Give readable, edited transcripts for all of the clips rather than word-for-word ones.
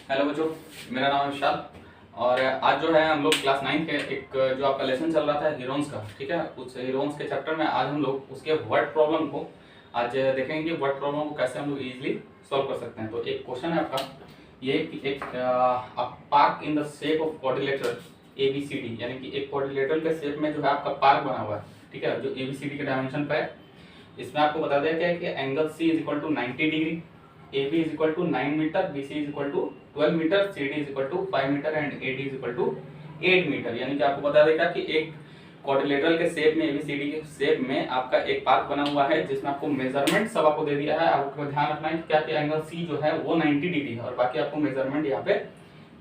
Hello बच्चों, मेरा नाम है विशाल। और आज जो है हम लोग क्लास 9 के एक जो आपका लेसन चल रहा था हीरोन्स का, ठीक है, उस हीरोन्स के चैप्टर में आज हम लोग उसके वर्ड प्रॉब्लम को आज देखेंगे कि वर्ड प्रॉब्लम को कैसे हम लोग इजीली सॉल्व कर सकते हैं। तो एक क्वेश्चन है आपका ये कि एक park in the shape of quadrilateral ABCD, यानी कि एक क्वाड्रिलेटरल के शेप में जो है आपका पार्क बना हुआ है, ठीक है, जो ABCD के डायमेंशन पे है। इसमें आपको बता दिया गया है कि angle C is equal to 90 degree, AB is equal to 9 metre, BC is equal to 12 metre, CD is equal to 5 metre and AD is equal to 8 metre. यानी कि आपको बता देगा कि एक क्वाड्रिलेटरल के शेप में ABCD के शेप में आपका एक पार्क बना हुआ है, जिसमें आपको मेजरमेंट सब आपको दे दिया है। आपको ध्यान रखना है कि क्या कि एंगल C जो है वो 90 डिग्री है और बाकी आपको मेजरमेंट यहाँ पे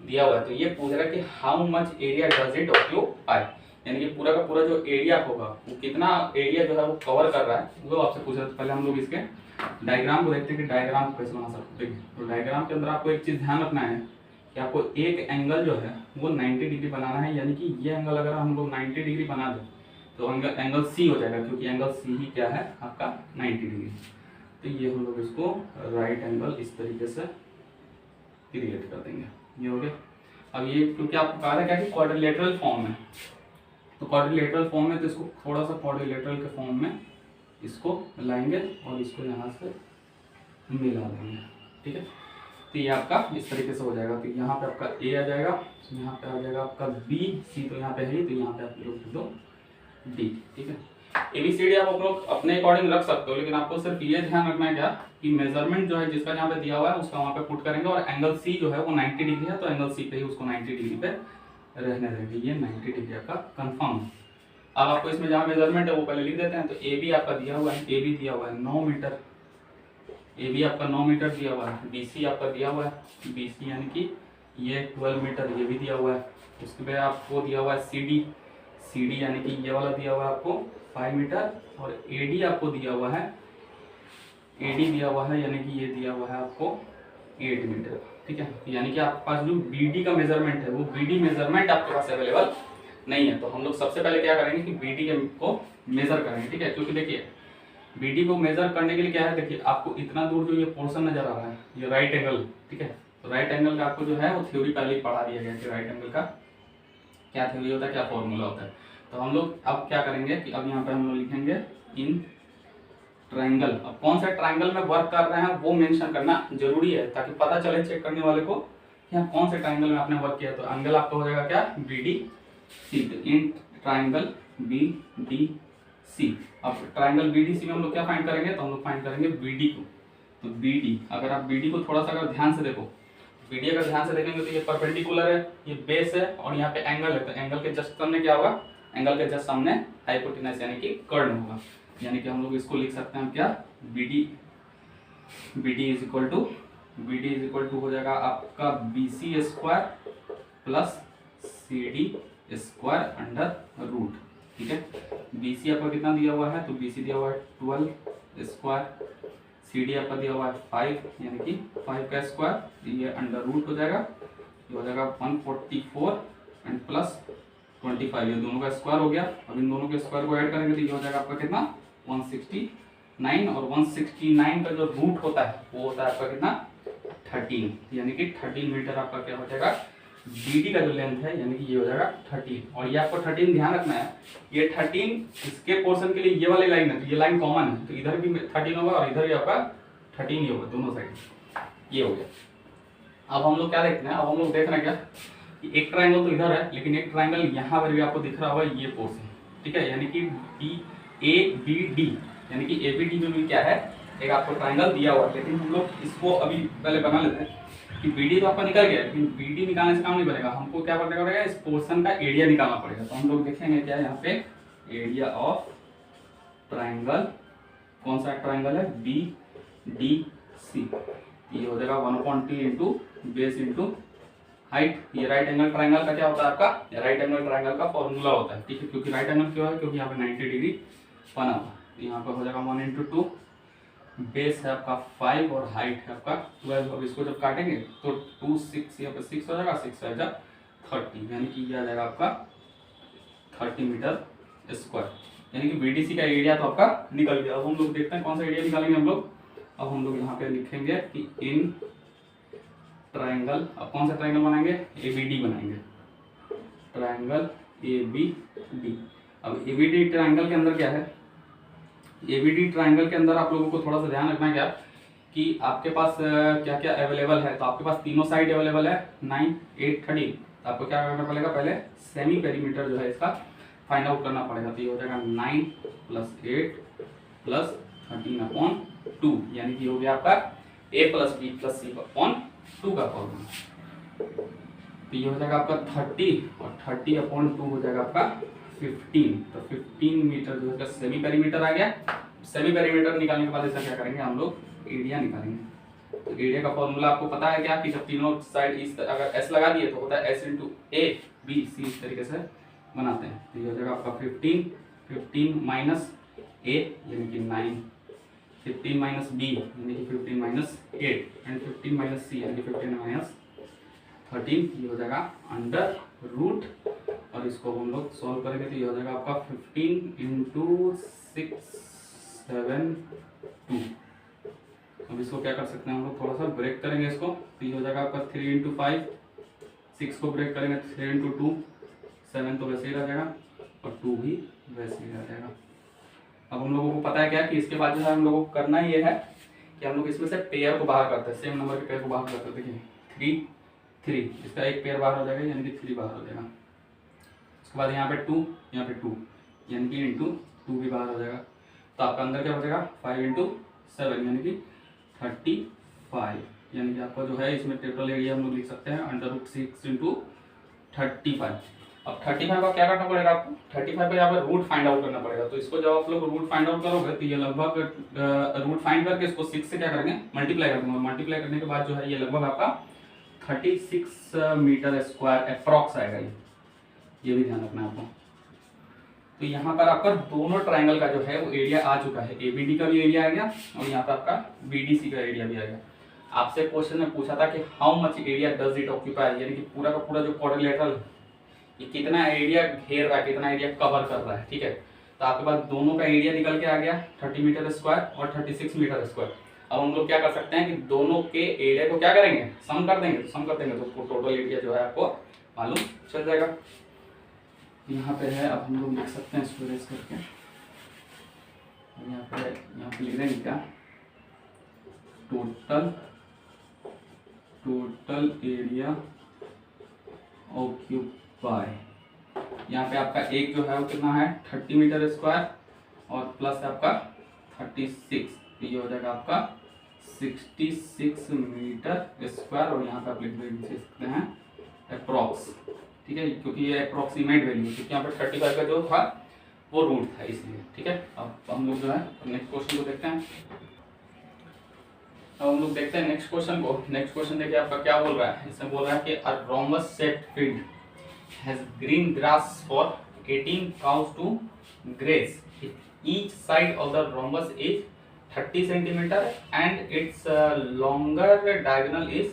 दिया हुआ है। तो ये पूछ रहा है कि how much area does it occupy, यानी कि पूरा का पूरा जो एरिया होगा वो कितना एरिया जो है वो कवर कर रहा है, वो आपसे पूछ रहा है। पहले हम लोग इसके डायग्राम को देखते हैं कि डायग्राम को कैसे बना सकते हैं। तो डायग्राम के अंदर आपको एक चीज ध्यान रखना है कि आपको एक एंगल जो है वो 90 डिग्री बनाना है, यानी कि ये एंगल अगर हम लोग 90 डिग्री बना दें तो एंगल C हो जाएगा, क्योंकि एंगल C ही क्या है आपका 90 डिग्री। तो ये हम लोग इसको राइट एंगल इस तरीके से क्रिएट कर देंगे, ये हो गया। अब ये क्योंकि आपको कहा था क्या कि क्वाड्रिलेटरल फॉर्म में, तो क्वाड्रिलेटरल फॉर्म में तो इसको थोड़ा सा क्वाड्रिलेटरल के फॉर्म में इसको लाएंगे और इसको यहाँ से मिला देंगे, ठीक है। तो ये आपका इस तरीके से हो जाएगा। तो यहाँ पे आपका A आ जाएगा, यहाँ पे आ जाएगा आपका B, C तो यहाँ पे है ही, तो यहाँ पे आप लोग लिख दो D, ठीक है। ABCD आप लोग अपने अकॉर्डिंग रख सकते हो, लेकिन आपको सिर्फ ये ध्यान रखना है क्या कि मेजरमेंट जो है जिसका यहाँ पे दिया हुआ है उसका वहाँ पे पुट करेंगे, और एंगल C जो है वो 90 डिग्री है, तो एंगल C पे ही उसको 90 डिग्री पे रहने देंगे। ये 90 डिग्री का कंफर्म है। अब आपको इसमें जहाँ मेजरमेंट है वो पहले लिख देते हैं। तो AB आपका दिया हुआ है, AB दिया हुआ है 9 मीटर, AB आपका 9 मीटर दिया हुआ है। BC आपका दिया हुआ है, BC यानी कि ये 12 मीटर, ये भी दिया हुआ है। उसके बाद आपको दिया हुआ है CD यानी कि ये वाला दिया हुआ है आपको 5 मीटर, और AD आपको दिया हुआ है, AD दिया हुआ है यानी कि ये दिया हुआ है आपको 8 मीटर, ठीक है। यानी कि आपके पास जो BD का मेजरमेंट है वो BD मेजरमेंट आपके पास अवेलेबल नहीं है। तो हम लोग सबसे पहले क्या करेंगे कि BD को मेजर करेंगे, ठीक है। क्योंकि देखिए BD को मेजर करने के लिए क्या है, देखिए आपको इतना दूर जो ये पोर्शन नजर आ रहा है ये राइट एंगल, ठीक है। तो राइट एंगल का आपको जो है वो थ्योरी पहले ही पढ़ा दिया गया कि राइट एंगल का क्या थ्योरी होता है, क्या फॉर्मूला होता है। तो हम लोग अब क्या करेंगे कि अब यहाँ पे हम लोग लिखेंगे इन ट्रायंगल। अब कौन सा ट्रायंगल में वर्क कर रहे हैं वो मेंशन करना जरूरी है, ताकि पता चले चेक करने वाले को कि हम कौन से ट्रायंगल में आपने वर्क किया। तो एंगल आपका हो जाएगा क्या BDC, तो इन ट्रायंगल BDC। अब ट्रायंगल BDC में हम लोग क्या फाइंड करेंगे, तो हम लोग फाइंड करेंगे BD को। तो BD, अगर आप BD को थोड़ा सा अगर ध्यान से देखो, BD अगर ध्यान से देखेंगे तो ये परपेंडिकुलर है, ये बेस है, और यहाँ पे एंगल है। तो एंगल के जस्ट सामने क्या होगा, एंगल के जस्ट सामने हाइपोटेनस यानी कि कर्ण होगा। यानी कि हम लोग इसको लिख सकते हैं क्या, BD इज इक्वल टू हो जाएगा आपका BC square plus CD square under root, ठीक है। BC आपका कितना दिया हुआ है, तो BC दिया हुआ है 12 स्क्वायर, CD आपका दिया हुआ है 5 यानी कि 5 का स्क्वायर, ये अंडर रूट हो जाएगा, ये हो जाएगा 144 एंड प्लस 25, ये दोनों का स्क्वायर हो गया। अब इन दोनों के स्क्वायर को ऐड करेंगे तो ये हो जाएगा आपका कितना 169, और 169 का जो रूट होता है वो होता है आपका कितना 13, यानी कि 13 मीटर आपका क्या हो जाएगा BD का जो लेंथ है, यानी कि ये हो जाएगा 13। और ये आपको 13 ध्यान रखना है, ये 13 इसके पोर्शन के लिए ये वाली लाइन है, तो ये लाइन कॉमन है, तो इधर भी 13 होगा और इधर भी आपका 13 ही होगा, दोनों साइड ये हो गया। अब हम लोग क्या देखते हैं, अब हम लोग देख रहे हैं क्या कि एक ट्रायंगल तो इधर है, लेकिन एक ट्रायंगल यहाँ पर भी आपको दिख रहा होगा ये पोर्शन, ठीक है। यानी कि ABD यानी कि ABD में भी क्या है, एक आपको ट्रायंगल दिया हुआ है। लेकिन हम लोग इसको अभी पहले बना लेते हैं कि BD तो आपका निकल गया, लेकिन BD निकालने से काम नहीं बनेगा, हमको क्या करना पड़ेगा, इस पोर्शन का एरिया निकालना पड़ेगा। तो हम लोग देखेंगे क्या यहाँ पे एरिया ऑफ ट्रायंगल, कौन सा ट्रायंगल है BDC, ये हो जाएगा 1/2 इंटू बेस इंटू हाइट। ये राइट एंगल ट्रायंगल का क्या होता है आपका, राइट एंगल ट्रायंगल का फॉर्मूला होता है, ठीक है। क्योंकि राइट एंगल क्यों है, क्योंकि यहाँ पे 90 डिग्री बना हुआ, तो यहाँ पर हो जाएगा 1 इंटू 2, बेस है आपका 5 और हाइट है आपका 12। अब इसको जब काटेंगे तो 2 6 यहाँ पे 6 हो जाएगा, 6 है जब 30, यानी कि ये आ जाएगा आपका 30 मीटर स्क्वायर, यानी कि BDC का एरिया तो आपका निकल गया। अब हम लोग देखते हैं कौन सा एरिया निकालेंगे हम लोग। अब हम लोग यहाँ पे लिखेंगे कि इन ट्रायंगल, अब कौन सा ट्रायंगल बनाएंगे, ABD बनाएंगे, ट्रायंगल ABD। अब ABD ट्रायंगल के अंदर क्या है, ABD ट्रायंगल के अंदर आप लोगों को थोड़ा सा ध्यान रखना है क्या कि आपके पास क्या क्या अवेलेबल है। तो आपके पास तीनों साइड अवेलेबल है 9, 8, 13। तो आपको क्या करना पड़ेगा, पहले सेमी पेरीमीटर जो है इसका फाइंड आउट करना पड़ेगा। तो ये हो जाएगा 9 + 8 + 13/2, यानी कि हो गया आपका A + B + C/2 का फॉर्मूला। तो ये हो जाएगा आपका 30 और 30/2 हो जाएगा आपका 15। तो 15 मीटर जो है सेमी पेरीमीटर आ गया। सेमी पेरीमीटर निकालने के बाद इसका क्या करेंगे, हम लोग एरिया निकालेंगे। तो एरिया का फॉर्मूला आपको पता है क्या कि जब तीनों साइड इस अगर S लगा दिए तो होता है S × A B C, इस तरीके से बनाते हैं। तो ये हो जाएगा आपका 15 - A यानी कि 9, 15 - B यानी कि 15 - 8 एंड 15 - C यानी कि 15 - 13। ये हो जाएगा √, और इसको हम लोग सॉल्व करेंगे तो ये हो जाएगा आपका 15 × 6, 7, 2। अब इसको क्या कर सकते हैं हम लोग, थोड़ा सा ब्रेक करेंगे इसको। तो ये हो जाएगा आपका 3 × 5, 6 को ब्रेक करेंगे 3 × 2, 7 तो वैसे ही रह जाएगा और 2 भी वैसे ही रह जाएगा। अब हम लोगों को पता है क्या कि इसके बाद जो है हम लोगों को करना ये है कि हम लोग इसमें से पेयर को बाहर करते हैं, सेम नंबर के पेयर को बाहर करते हैं। देखिए 3, 3, इसका एक पेयर बाहर हो जाएगा यानी कि 3 बाहर हो जाएगा। उसके बाद यहाँ पे 2, यहाँ पे 2 यानी कि × 2 भी बाहर हो जाएगा। तो आपका अंदर क्या हो जाएगा 5 × 7 यानी कि 35, यानी कि आपका जो है इसमें टोटल एरिया हम लोग लिख सकते हैं √6 × 35। अब 35 का क्या करना पड़ेगा आपको, 35 का यहाँ पर रूट फाइंड आउट करना पड़ेगा। तो इसको जब आप लोग रूट फाइंड आउट करोगे तो ये लगभग रूट फाइंड करके इसको 6 से क्या करेंगे, मल्टीप्लाई कर दूंगा। मल्टीप्लाई करने के बाद जो है ये लगभग आपका 36 मीटर स्क्वायर अप्रॉक्स आएगा। ये भी ध्यान रखना है आपको। तो यहाँ पर आपका दोनों ट्रायंगल का जो है वो एरिया आ चुका है, ABD का भी एरिया आ गया और यहाँ पर आपका BDC का एरिया भी आ गया। आपसे क्वेश्चन में पूछा था कि how much area does it occupy, यानी कि पूरा का पूरा जो क्वाड्रिलेटरल ये कितना एरिया घेर रहा है, कितना एरिया कवर कर रहा है। ठीक है, तो आपके पास दोनों का एरिया निकल के आ गया 30 मीटर स्क्वायर और 36 मीटर स्क्वायर। अब हम लोग क्या कर सकते हैं कि दोनों के एरिया को क्या करेंगे, सम कर देंगे। तो सम कर देंगे तो टोटल एरिया जो है आपको मालूम चल जाएगा। यहाँ पे है, अब हम लोग लिख सकते हैं इसको रेस करके। यहाँ पे लिख देंगे क्या, टोटल एरिया ऑक्यूपाई। यहाँ पे आपका एक जो है वो कितना है 30 मीटर स्क्वायर और प्लस आपका 36, तो ये हो जाएगा आपका 66 मीटर स्क्वायर। और यहाँ पे आप लिख सकते हैं अप्रॉक्स, ठीक है, क्योंकि ये अप्रॉक्सीमेट वैल्यू है, क्योंकि यहाँ पे 35 का जो था वो रूट था इसलिए। ठीक है, अब हम लोग जो है नेक्स्ट क्वेश्चन को देखते हैं। अब हम लोग देखते हैं नेक्स्ट क्वेश्चन को। नेक्स्ट क्वेश्चन देखिए आपका क्या बोल रहा है, इसमें बोल रहा है कि a rhombus shaped field has green grass for 18 cows to graze. Each side of the rhombus is 30 centimeter and its longer diagonal is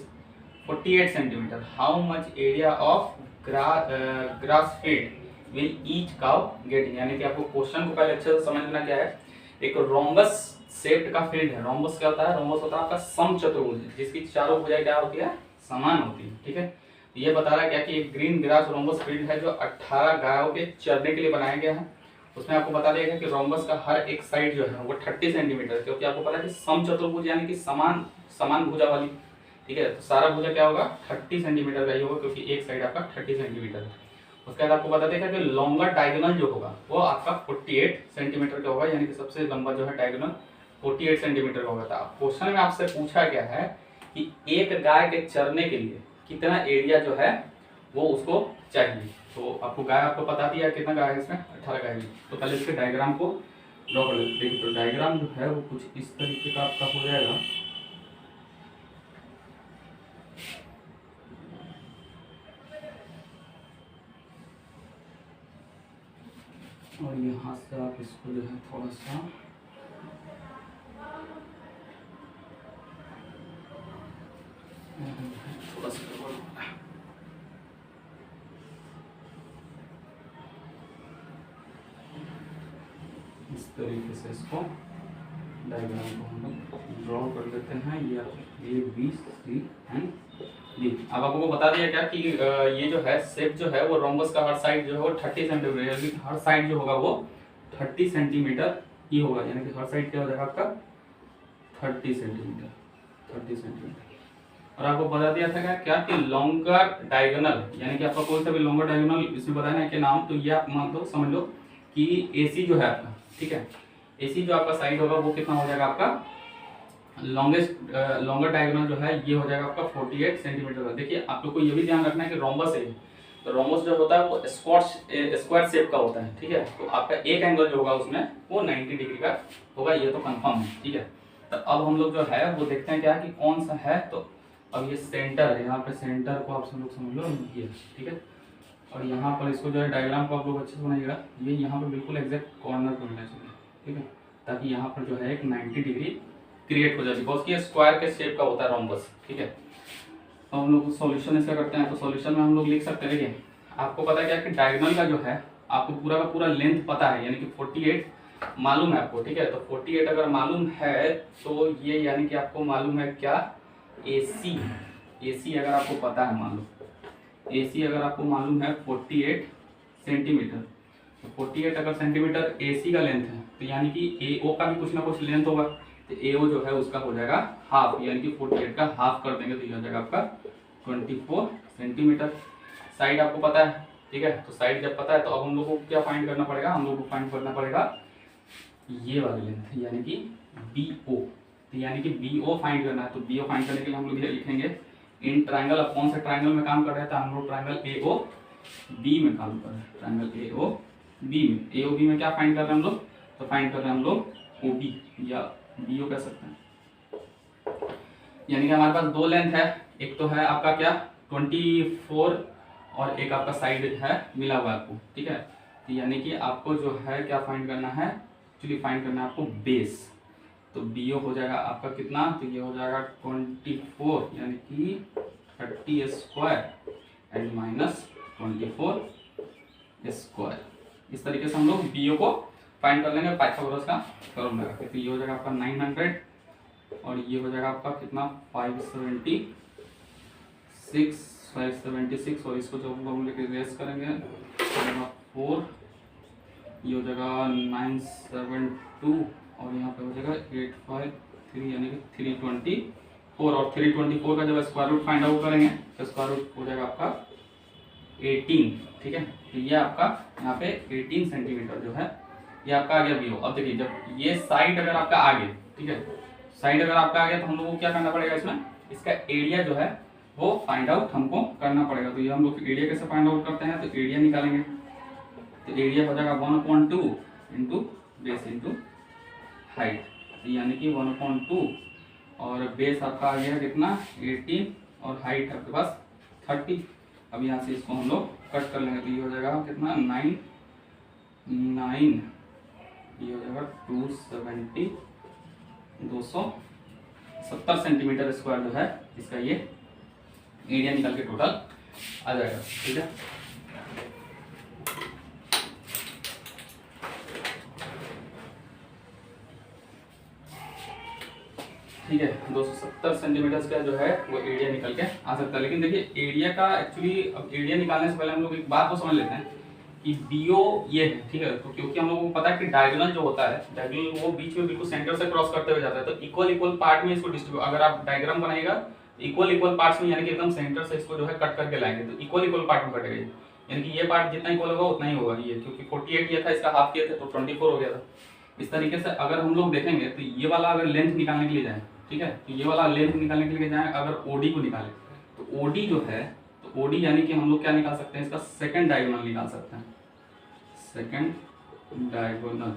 48 centimeter. How much area of grass field will each cow get? यानी कि आपको question को पहले अच्छे से समझना क्या है। एक रोम्बस शेप्ड का फील्ड है। रोम्बस क्या होता है, रोम्बस होता है आपका समचतुर्भुज जिसकी चारों भुजाएं क्या होती है, समान होती है। ठीक है, ये बता रहा है क्या कि एक ग्रीन ग्रास रोम्बस फील्ड है जो 18 गायों के चरने के लिए बनाया गया है। उसमें आपको बता देगा कि रोम्बस का हर एक साइड जो है वो 30 सेंटीमीटर, क्योंकि आपको पता है कि समचतुर्भुज यानी कि समान भुजा वाली। ठीक है, तो सारा भुजा क्या होगा 30 सेंटीमीटर का ही होगा, क्योंकि एक साइड आपका 30 सेंटीमीटर है। उसके बाद आपको बता देगा कि लॉन्गर डायगोनल जो होगा वो आपका 48 सेंटीमीटर का होगा, यानी कि सबसे लंबा जो है डायगोनल 48 सेंटीमीटर का होगा। था क्वेश्चन में आपसे पूछा गया है कि एक गाय के चरने के लिए कितना एरिया जो है वो उसको चाहिए। तो आपको गाय आपको पता दिया कितना गाय है, इसमें 18 गाय है। तो पहले इसके डायग्राम को ड्रॉ कर लेते हैं। तो डायग्राम जो है वो कुछ इस तरीके का आपका हो जाएगा। और यहाँ से आप इसको जो है थोड़ा सा इस तरीके से इसको डायग्राम को हम लोग ड्रॉ कर लेते हैं। ये A B C एंड जी। अब आपको बता दिया क्या कि ये जो है शेप जो है वो रोम्बस का हर साइड जो है वो 30 सेंटीमीटर, यानी हर साइड जो होगा वो 30 सेंटीमीटर ही होगा, यानी कि हर साइड क्या हो जाएगा आपका 30 सेंटीमीटर, 30 सेंटीमीटर। और आपको बता दिया था क्या कि लॉन्गर डायगोनल, यानी कि आपका कोई सा भी लॉन्गर डायगोनल इसमें बताया ना कि नाम, तो ये आप मान लो समझ लो कि AC जो है आपका, ठीक है, AC जो आपका साइड होगा वो कितना हो जाएगा आपका लॉन्गर डायगोनल जो है ये हो जाएगा आपका 48 सेंटीमीटर का। देखिए आप लोग को ये भी ध्यान रखना है कि रोम्बस है, तो रोम्बस जो होता है वो स्क्वायर शेप का होता है, ठीक है। तो आपका एक एंगल जो होगा उसमें वो 90 डिग्री का होगा, ये तो कंफर्म है, ठीक है। तो अब हम लोग जो है वो देखते हैं क्या कि कौन सा है। तो अब ये सेंटर है, यहाँ पे सेंटर को आप सब लोग समझ लो ये, ठीक है। और यहाँ पर इसको जो है डायग्राम को आप लोग अच्छे से बनाइएगा, ये यहाँ पे बिल्कुल एग्जैक्ट कॉर्नर पर मिलना चाहिए, ठीक है, ताकि यहाँ पर जो है एक 90 डिग्री क्रिएट हो जाए, बिकॉज कि स्क्वायर के शेप का होता है रोम्बस, ठीक है। तो हम लोग सॉल्यूशन इसका करते हैं, तो सॉल्यूशन में हम लोग लिख सकते हैं, देखिए आपको पता है क्या कि डायगोनल का जो है आपको पूरा का पूरा लेंथ पता है, यानी कि 48 मालूम है आपको, ठीक है। तो 48 अगर मालूम है तो ये यानी कि आपको मालूम है क्या AC अगर आपको पता है, मान लो AC अगर आपको मालूम है 48 सेंटीमीटर, तो 48 अगर सेंटीमीटर AC का लेंथ है, तो यानी कि AO का भी कुछ ना कुछ लेंथ होगा, तो AO जो है उसका हो जाएगा हाफ, यानी कि 48 का हाफ कर देंगे तो ये हो जाएगा आपका 24 सेंटीमीटर। साइड आपको पता है, ठीक है, तो साइड जब पता है तो अब हम लोग को क्या फाइंड करना पड़ेगा, हम लोग को फाइंड करना पड़ेगा ये वाली लेंथ, यानी कि BO। तो यानी कि BO फाइंड करना है, तो BO फाइंड करने के लिए हम लोग ये लिखेंगे इन ट्राइंगल। अब कौन सा ट्राइंगल में काम कर रहे हैं, तो हम लोग ट्राइंगल AOB में काम कर रहे हैं, ट्राइंगल AOB में क्या फाइंड कर रहे हैं हम लोग, तो फाइंड कर रहे हैं हम लोग OB या BO कह सकते हैं। यानी कि हमारे पास दो लेंथ है, एक तो है आपका क्या 24 और एक आपका साइड है मिला हुआ आपको, ठीक है। तो यानी कि आपको जो है क्या फाइंड करना है, एक्चुअली फाइंड करना है आपको बेस। तो BO हो जाएगा आपका कितना, तो ये हो जाएगा 24 यानी कि 30 स्क्वायर एंड माइनस 24 स्क्वायर। इस तरीके से हम लोग BO को फाइंड कर लेंगे पाइथागोरस का थ्योरम लगा के। तो ये हो जाएगा आपका 900 और ये हो जाएगा आपका कितना 576 और इसको जब हम लोग रेस करेंगे तो 4, ये हो जाएगा 972 और यहाँ पे हो जाएगा 853 यानी कि 324 और 324 का जब स्क्वायर रूट फाइंड आउट करेंगे तो स्क्वायर रूट हो जाएगा आपका 18, ठीक है। तो ये आपका यहाँ पे 18 सेंटीमीटर जो है ये आपका आ गया BO। अब देखिए जब ये साइड अगर आपका आ गया, ठीक है, साइड अगर आपका आ गया तो हम लोगों को क्या करना पड़ेगा, इसमें इसका एरिया जो है वो फाइंड आउट हमको करना पड़ेगा। तो ये हम लोग एरिया कैसे फाइंड आउट करते हैं, तो एरिया निकालेंगे, तो एरिया हो जाएगा 1/2 इंटू बेस इंटू हाइट, यानी कि 1/2 और बेस आपका आ गया कितना 18 और हाइट आपके पास 30। अब यहाँ से इसको हम लोग कट कर लेंगे तो ये हो जाएगा कितना 9 ये हो जाएगा 270 सेंटीमीटर स्क्वायर जो है इसका ये एरिया निकल के टोटल आ जाएगा, ठीक है। ठीक है 270 सेंटीमीटर का जो है वो एरिया निकल के आ सकता है। लेकिन देखिए एरिया का एक्चुअली अब एरिया निकालने से पहले हम लोग एक बात को समझ लेते हैं कि BO ये है, ठीक है। तो क्योंकि हम लोगों को पता है कि डायगोनल जो होता है, डायगोनल वो बीच में बिल्कुल सेंटर से क्रॉस करते हुए जाता है, तो इक्वल पार्ट में इसको डिस्ट्रीब्यूट, अगर आप डायग्राम बनाइएगा तो इक्वल पार्ट्स में यानी कि एकदम सेंटर से इसको जो है कट करके लाएंगे तो इक्वल पार्ट में कटेगा, यानी कि ये पार्ट जितना इक्वल होगा उतना ही होगा ये, क्योंकि 48 ये था इसका हाफ किया था तो 24 हो गया था। इस तरीके से अगर हम लोग देखेंगे तो ये वाला अगर लेंथ निकालने के लिए जाए, ठीक है, तो ये वाला लेंथ निकालने के लिए जाए अगर OD को निकाले तो OD जो है, तो OD यानी कि हम लोग क्या निकाल सकते हैं, इसका सेकंड डायगोनल निकाल सकते हैं, सेकंड डायगोनल।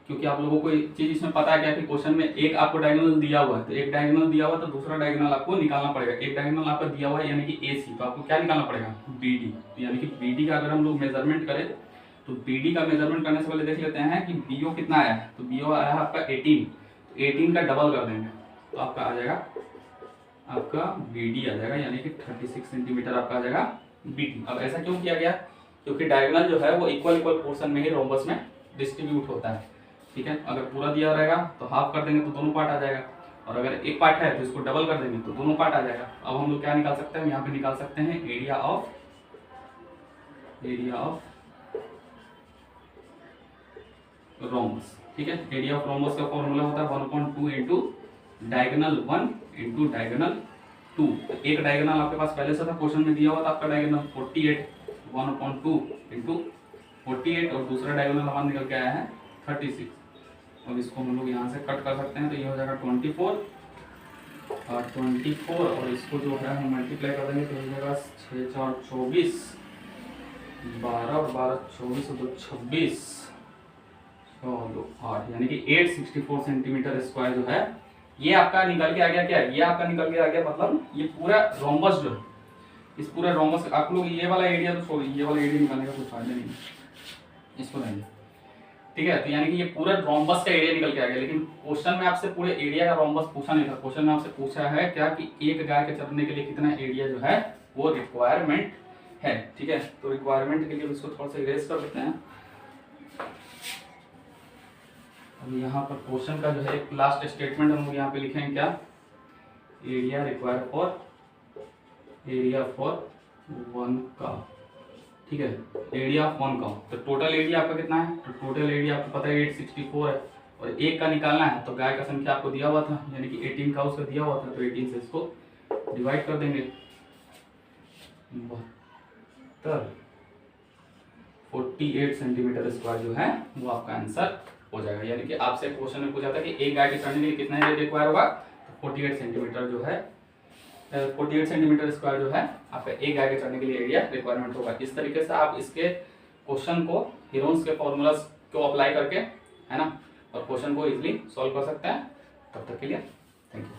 क्योंकि आप लोगों को एक चीज इसमें पता है क्या कि क्वेश्चन में एक आपको डायगोनल दिया हुआ है, तो एक डायगोनल दिया हुआ है तो दूसरा डायगोनल आपको निकालना पड़ेगा। एक डायगोनल आपको दिया हुआ है यानी कि AC, तो आपको क्या निकालना पड़ेगा BD। तो यानी कि BD का अगर हम लोग मेजरमेंट करें तो BD का मेजरमेंट करने से पहले देख लेते हैं कि BO कितना आया है। तो BO आया है आपका 18, तो 18 का डबल कर देंगे तो आपका आ जाएगा आपका BD आ जाएगा, यानी कि 36 सेंटीमीटर आपका आ जाएगा BD। अब ऐसा क्यों किया गया, क्योंकि डायगोनल जो है वो इक्वल पोर्शन में ही रोम्बस में डिस्ट्रीब्यूट होता है, ठीक है। अगर पूरा दिया रहेगा तो हाफ कर देंगे तो दोनों पार्ट आ जाएगा, और अगर एक पार्ट है तो इसको डबल कर देंगे तो दोनों पार्ट आ जाएगा। अब हम लोग क्या निकाल सकते हैं, यहाँ पे निकाल सकते हैं एरिया ऑफ रोम्बस। ठीक है, एरिया ऑफ रोम्बस का फॉर्मूला होता है 1/2 इंटू डायगोनल 1 इंटू डायगोनल 2। एक डायगोनल आपके पास पहले से था, क्वेश्चन में दिया हुआ था आपका डायगोनल 48, 1/2 इंटू 48, और दूसरा डायगोनल हमारा निकल के आया है 36। अब इसको हम लोग यहाँ से कट कर सकते हैं तो ये हो जाएगा 24 और 24, और इसको जो है हम मल्टीप्लाई कर देंगे तो हो जाएगा 6 4 24, 12 और 12 24 और 2 26, 8, यानी कि 864 सेंटीमीटर स्क्वायर जो है ये आपका निकल के आ गया। क्या ये आपका निकल के आ गया, मतलब ये पूरा रोम्बस जो, इस पूरे रोम्बस आप लोग ये वाला एरिया तो छोड़िए, ये वाला एरिया निकालने का कोई फायदा नहीं है, इसको नहीं। ठीक है, तो यानी कि ये पूरा रोम्बस का एरिया निकल के आ गया। लेकिन क्वेश्चन में आपसे पूरे एरिया का रोम्बस पूछा नहीं था, क्वेश्चन में आपसे पूछा है क्या कि एक गाय के चरने के लिए कितना एरिया जो है वो रिक्वायरमेंट है। ठीक है, तो रिक्वायरमेंट के लिए इसको थोड़ा सा इरेज कर देते हैं। अब यहाँ पर क्वेश्चन का जो है एक लास्ट स्टेटमेंट हम लोग यहाँ पे लिखेंगे क्या, area require for area for 1 का। ठीक है, एरिया ऑफ 1 का, तो टोटल एरिया आपका कितना है, तो टोटल एरिया आपको पता है 864 है, और एक का निकालना है तो गाय का संख्या आपको दिया हुआ था, यानी कि 18 का उसका दिया हुआ था, तो 18 से इसको डिवाइड कर देंगे। 48 सेंटीमीटर स्क्वायर जो है वो आपका आंसर हो जाएगा। यानी कि आपसे क्वेश्चन में पूछा था कि एक गाय के चढ़ने के लिए कितना एरिया रिक्वायर होगा, तो 48 सेंटीमीटर जो है 48 सेंटीमीटर स्क्वायर जो है आपका एक गाय के चढ़ने के लिए एरिया रिक्वायरमेंट होगा। इस तरीके से आप इसके क्वेश्चन को हीरोन्स के फॉर्मूलाज को अप्लाई करके, है ना, और क्वेश्चन को इजीली सॉल्व कर सकते हैं। तब तक के लिए थैंक यू।